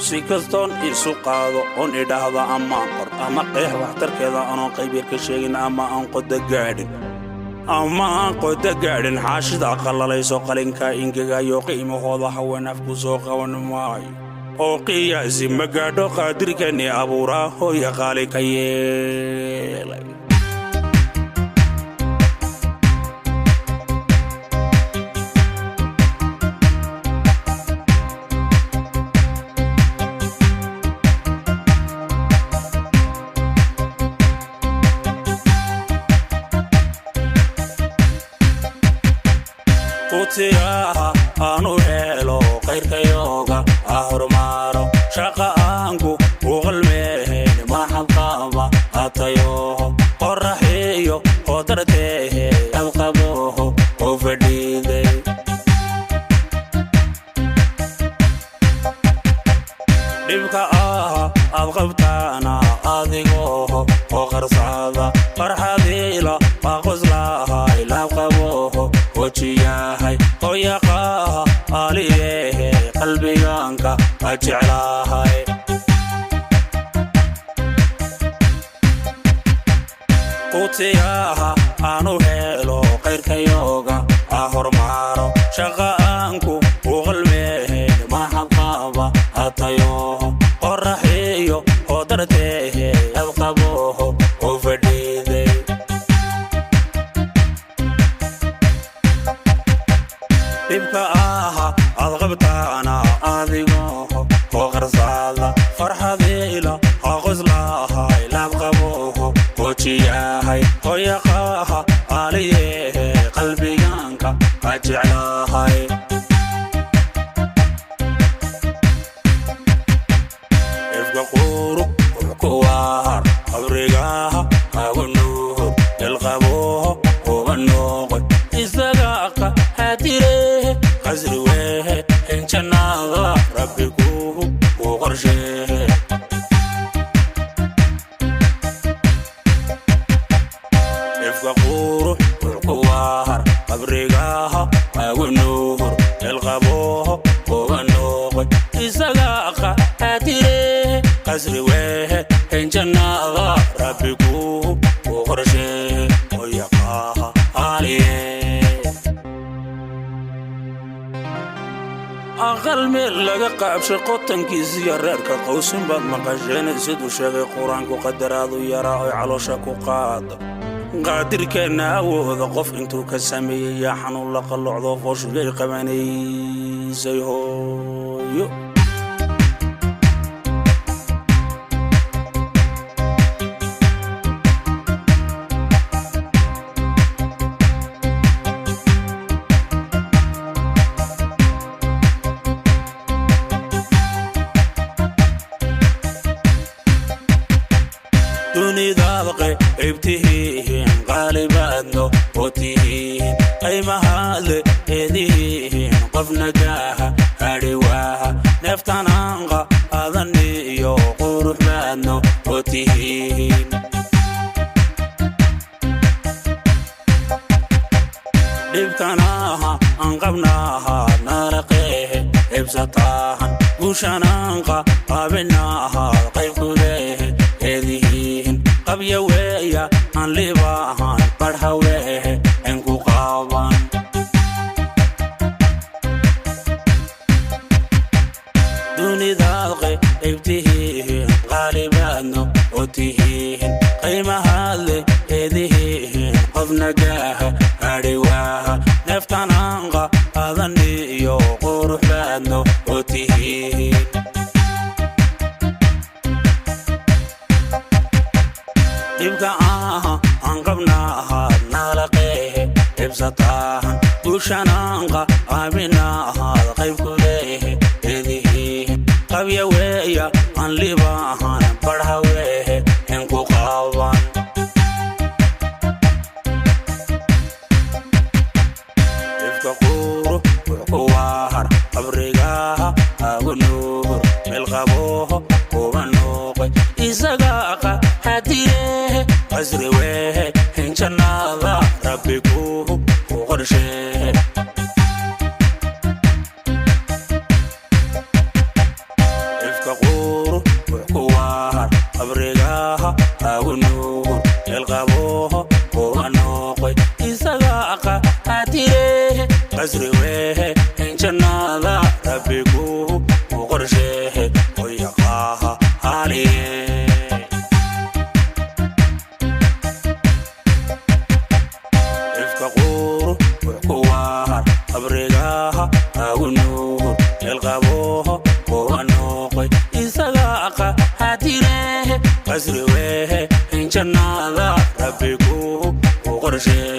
si kastoon isu qaado on idhaahda ama qor ama qeex waxtarkeeda aan qaybir ka sheegin ama aan qoda gaadhin xaashida qallalayso qalinka ingegayo qiimahooda haween afku soo qaban maayo oo qiyaasi ma gaadho qaadirkani abuuraa hooya qaali ka yeelay kutiyaha aanu helo qayrkayooga ahormaaro shaqaanku uqalmeen maxabqaba atayoho qoraxiyo oo darteehe abqaboho oo fadhiiday dhibka aad qabtaana adigoo oo qarsaada farxadiila waa qoslahay laabqaboho وجياهي ويقاها عليه قلبي يانكا أجعلاهي قوتياها أنو هيلو غير كيوغا أهور مارو شغانكو وغلبيه ما حقابا أطيوه ورحيو ودرتيه أبقبوه وفديدي dhibka adqabtaana adigoo oo qarsaada farxadiila qoslahay laabqaboho wajiyahay hoyaqaha aliyehe qalbigaanka ajeclahay ifka quru kuwaar abrigaha agunuur ilqaboho ubanooqoy isagaaqa hatire قزروه إن جنا ربكوه وقرشه إفقوره والقوار أبرقاها والنور الغبوه والنور إسقاقا هاتره قزروه إن جنا ربكوه وقرشه ويقاها عليه أقل من لقى قابش قطن كيزي الرارك قوسن بعد مقاجين زدو شاقي قرانكو قدرادو يراعي على شاكو قادر كان وذا قف انتو كسامي يا حنو لقى اللعظة فوشو لي قباني زي هو دوني ذاقي ابتهين غالبانو وتهين اي محال ايديهين قف نجاها ارواها نفتنانغا اذني يو قروح بانو وتهين دبتناها انقبناها نارقيه ابسطاها وشنانغا قابلناها قيب كليه هذه قبيا ويا عن لباهان برهويه انكو قابان دوني ذاقي ابتهين غالبانو وتهين قيمة هالي هذه قف نجاها أرواها نفتنانغا أظني يو قروح بانو وتهين dhibka anqabnaha nalaqehe ibsatahan gushanaanqa aaminaha qaybkulehe edihiin qabya weeya aan libahan barhawehe inku qaaban dhibka quru kuwaar abrigaha agunuur melqaboho kubanooqay isagaaqa hatire قزروه إن جنا ربكوه وقرشه قصري ويه إن جنة ربكو وقرشه ويقاها عليه إفكقور وحكوار أبرقاها أو النور يلقبوه وانوقي إساقا هاتيره قصري ويه إن جنة ربكو وقرشه